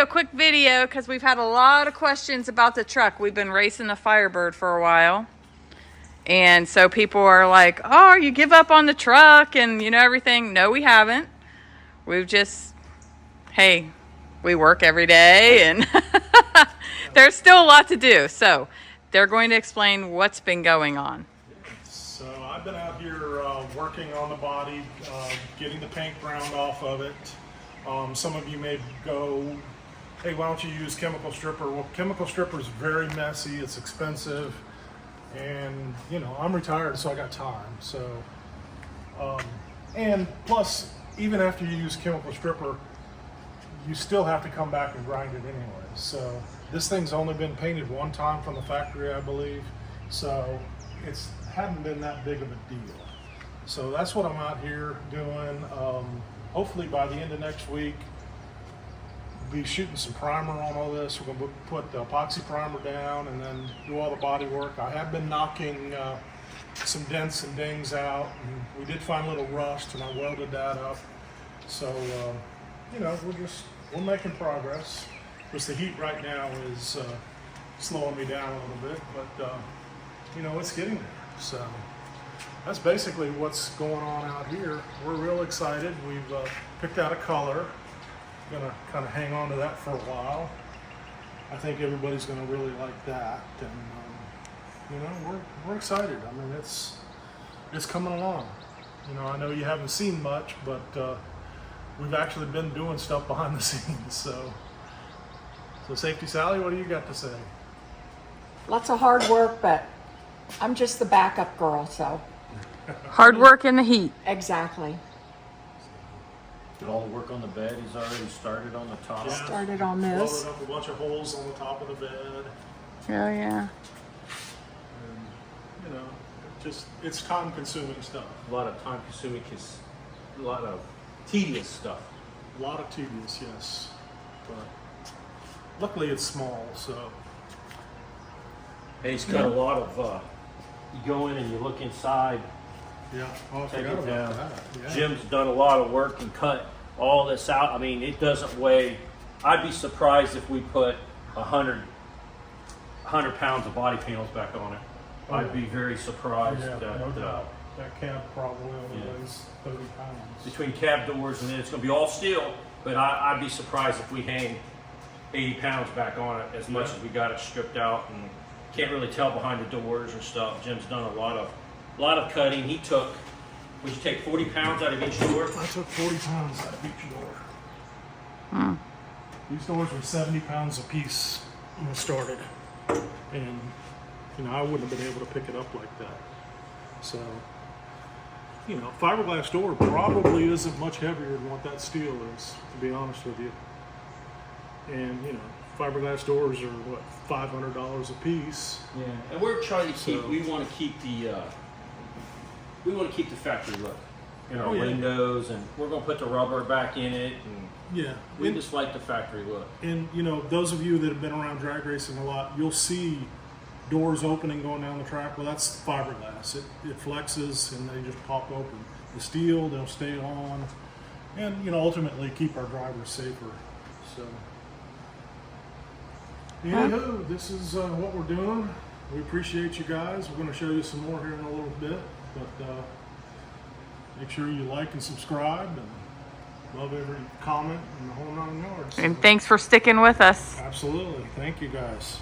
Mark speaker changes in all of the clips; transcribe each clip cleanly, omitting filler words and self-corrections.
Speaker 1: a quick video because we've had a lot of questions about the truck. We've been racing the Firebird for a while. And so people are like, oh, you give up on the truck and you know everything. No, we haven't. We've just, hey, we work every day and there's still a lot to do. So they're going to explain what's been going on.
Speaker 2: So I've been out here working on the body, getting the paint ground off of it. Some of you may go, hey, why don't you use chemical stripper? Well, chemical stripper is very messy, it's expensive, and you know, I'm retired, so I got time. So, and plus, even after you use chemical stripper, you still have to come back and grind it anyway. So this thing's only been painted one time from the factory, I believe. So it's hadn't been that big of a deal. So that's what I'm out here doing. Hopefully by the end of next week, we'll be shooting some primer on all this. We're going to put the epoxy primer down and then do all the body work. I have been knocking some dents and dings out, and we did find a little rust, and I welded that up. So, you know, we're making progress. Because the heat right now is slowing me down a little bit, but you know, it's getting there. So that's basically what's going on out here. We're real excited. We've picked out a color. Gonna kind of hang on to that for a while. I think everybody's gonna really like that, and you know, we're excited. I mean, it's coming along. You know, I know you haven't seen much, but we've actually been doing stuff behind the scenes. So Safety Sally, what do you got to say?
Speaker 3: Lots of hard work, but I'm just the backup girl, so.
Speaker 1: Hard work in the heat.
Speaker 3: Exactly.
Speaker 4: Did all the work on the bed is already started on the top?
Speaker 2: Yeah.
Speaker 3: Started on this.
Speaker 2: Welded up a bunch of holes on the top of the bed.
Speaker 1: Oh, yeah.
Speaker 2: And, you know, it's time-consuming stuff.
Speaker 4: A lot of time consuming, a lot of tedious stuff.
Speaker 2: A lot of tedious, yes. But luckily it's small, so.
Speaker 4: Hey, it's got a lot of, you go in and you look inside,
Speaker 2: Yeah, oh, I
Speaker 4: take
Speaker 2: forgot
Speaker 4: it
Speaker 2: about
Speaker 4: down.
Speaker 2: that. Yeah.
Speaker 4: Jim's done a lot of work and cut all this out. I mean, it doesn't weigh, I'd be surprised if we put 100 pounds of body panels back on it.
Speaker 2: Oh,
Speaker 4: I'd be very surprised
Speaker 2: Yeah,
Speaker 4: that,
Speaker 2: no doubt. That cab probably only
Speaker 4: yeah.
Speaker 2: weighs 30 pounds.
Speaker 4: between cab doors and then it's gonna be all steel, but I'd be surprised if we hang 80 pounds back on it as much as we got it stripped out, and can't really tell behind the doors and stuff. Jim's done a lot of cutting. He took, would you take 40 pounds out of each door?
Speaker 2: I took 40 pounds out of each door.
Speaker 1: Hmm.
Speaker 2: These doors were 70 pounds a piece when I started. And, you know, I wouldn't have been able to pick it up like that. So, you know, fiberglass door probably isn't much heavier than what that steel is, to be honest with you. And, you know, fiberglass doors are, what, $500 a piece.
Speaker 4: Yeah, and we're trying to keep.
Speaker 2: So-
Speaker 4: We want to keep the. We want to keep the factory look in our
Speaker 2: Oh, yeah.
Speaker 4: windows, and we're going to put the rubber back in it, and
Speaker 2: Yeah.
Speaker 4: we
Speaker 2: And,
Speaker 4: just like the factory look.
Speaker 2: and, you know, those of you that have been around drag racing a lot, you'll see doors opening going down the track. Well, that's fiberglass. It flexes and they just pop open. The steel, they'll stay on, and, you know, ultimately keep our drivers safer. So, anywho, this is what we're doing. We appreciate you guys. We're going to show you some more here in a little bit, but make sure you like and subscribe, and love every comment and the whole 9 yards.
Speaker 1: And thanks for sticking with us.
Speaker 2: Absolutely. Thank you guys.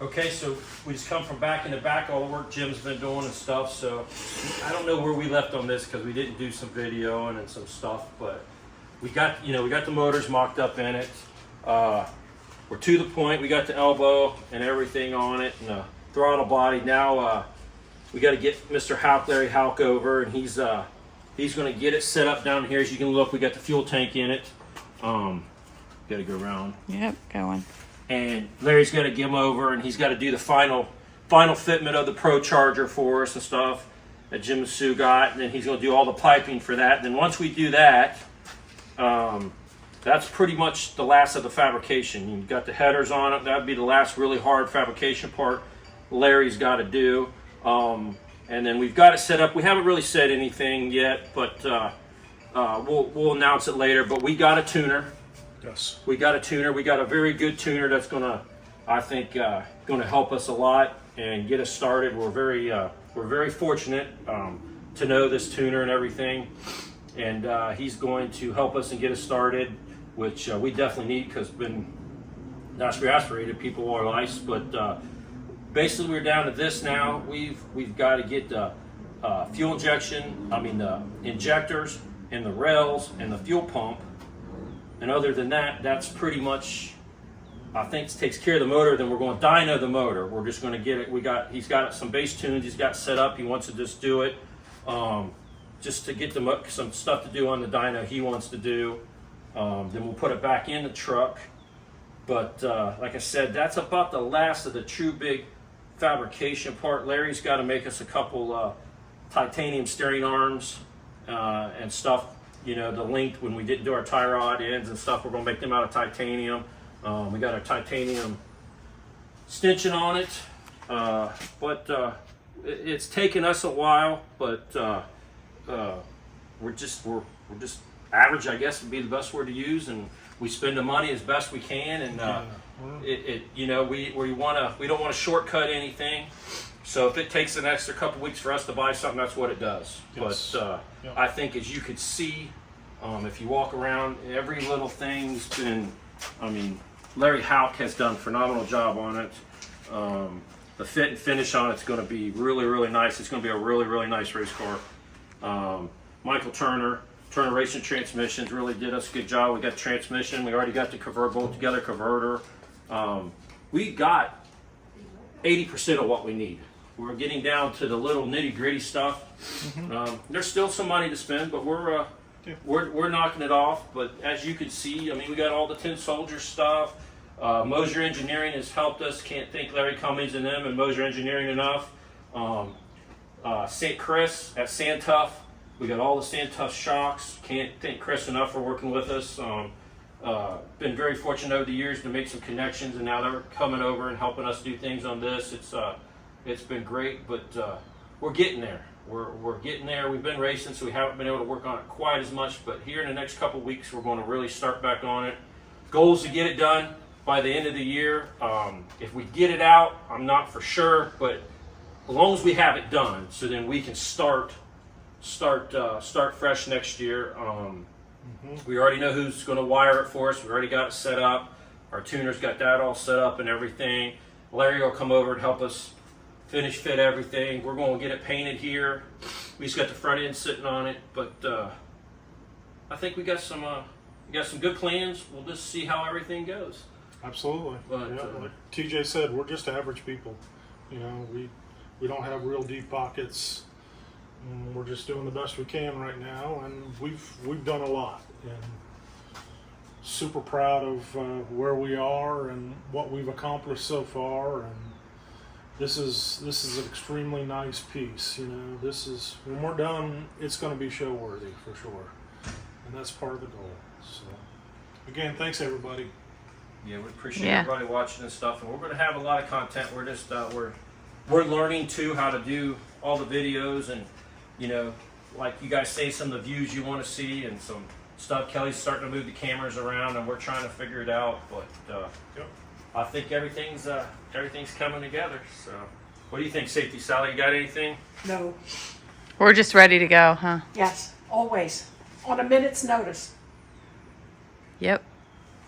Speaker 4: Okay, so we just come from back in the back, all the work Jim's been doing and stuff. So I don't know where we left on this because we didn't do some videoing and some stuff, but we got, you know, we got the motors mocked up in it. We're to the point. We got the elbow and everything on it, and the throttle body. Now we got to get Mr. Larry Houck over, and he's He's going to get it set up down here. As you can look, we got the fuel tank in it. Got to go around.
Speaker 1: Yep, going.
Speaker 4: And Larry's going to give him over, and he's got to do the final fitment of the Pro Charger for us and stuff that Jim and Sue got. And then he's going to do all the piping for that. And then once we do that, that's pretty much the last of the fabrication. You've got the headers on it. That would be the last really hard fabrication part Larry's got to do. And then we've got it set up. We haven't really said anything yet, but we'll announce it later. But we got a tuner.
Speaker 2: Yes.
Speaker 4: We got a tuner. We got a very good tuner that's gonna, I think, gonna help us a lot and get us started. We're very fortunate to know this tuner and everything, and he's going to help us and get us started, which we definitely need because been aspirated people all our lives. But basically, we're down to this now. We've got to get the fuel injection. I mean the injectors and the rails and the fuel pump. And other than that, that's pretty much, I think, takes care of the motor. Then we're going to dyno the motor. We're just going to get it. He's got some base tunes he's got set up. He wants to just do it, just to get some stuff to do on the dyno he wants to do. Then we'll put it back in the truck. But like I said, that's about the last of the true big fabrication part. Larry's got to make us a couple titanium steering arms and stuff. You know, the length when we didn't do our tie rod ends and stuff, we're going to make them out of titanium. We got a titanium stenching on it, but it's taken us a while. But we're just average, I guess, would be the best word to use, and we spend the money as best we can. And you know, we don't want to shortcut anything. So if it takes an extra couple weeks for us to buy something, that's what it does.
Speaker 2: Yes.
Speaker 4: But I think, as you could see, if you walk around, every little thing's been, I mean, Larry Houck has done a phenomenal job on it. The fit and finish on it's going to be really, really nice. It's going to be a really, really nice race car. Michael Turner Racing Transmissions really did us a good job. We got the transmission. We already got the bolt together converter. We got 80% of what we need. We're getting down to the little nitty gritty stuff. There's still some money to spend, but we're knocking it off. But as you can see, I mean, we got all the Tin Soldier stuff. Mosier Engineering has helped us. Can't thank Larry Cummings and them and Mosier Engineering enough. St. Chris at Santuff, we got all the Santuff shocks. Can't thank Chris enough for working with us. Been very fortunate over the years to make some connections, and now they're coming over and helping us do things on this. It's been great, but we're getting there. We're getting there. We've been racing, so we haven't been able to work on it quite as much, but here in the next couple weeks, we're going to really start back on it. Goal is to get it done by the end of the year. If we get it out, I'm not for sure, but as long as we have it done, so then we can start fresh next year. We already know who's going to wire it for us. We already got it set up. Our tuner's got that all set up and everything. Larry will come over and help us finish fit everything. We're going to get it painted here. We just got the front end sitting on it, but I think we got some good plans. We'll just see how everything goes.
Speaker 2: Absolutely.
Speaker 4: But,
Speaker 2: like TJ said, we're just average people. You know, we don't have real deep pockets. We're just doing the best we can right now, and we've done a lot. And super proud of where we are and what we've accomplished so far. And this is an extremely nice piece. You know, this is, when we're done, it's going to be show worthy for sure, and that's part of the goal. So again, thanks everybody.
Speaker 4: Yeah, we appreciate everybody watching this stuff, and we're going to have a lot of content. We're just we're learning too how to do all the videos, and you know, like you guys say, some of the views you want to see and some stuff. Kelly's starting to move the cameras around, and we're trying to figure it out. But I think everything's coming together. So, what do you think, Safety Sally? You got anything?
Speaker 3: No.
Speaker 1: We're just ready to go, huh?
Speaker 3: Yes, always. On a minute's notice.
Speaker 1: Yep.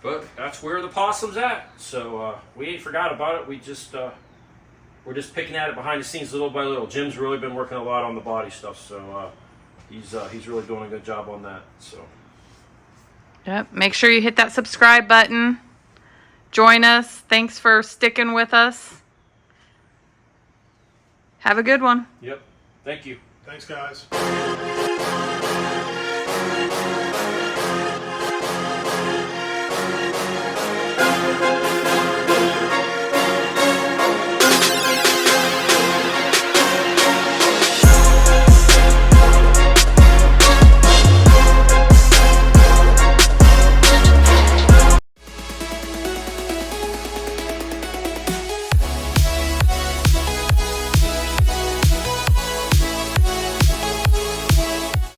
Speaker 4: But that's where the Possum's at. So we ain't forgot about it. We're just picking at it behind the scenes little by little. Jim's really been working a lot on the body stuff, so he's really doing a good job on that. So.
Speaker 1: Yep. Make sure you hit that subscribe button. Join us. Thanks for sticking with us. Have a good one.
Speaker 4: Yep. Thank you.
Speaker 2: Thanks, guys.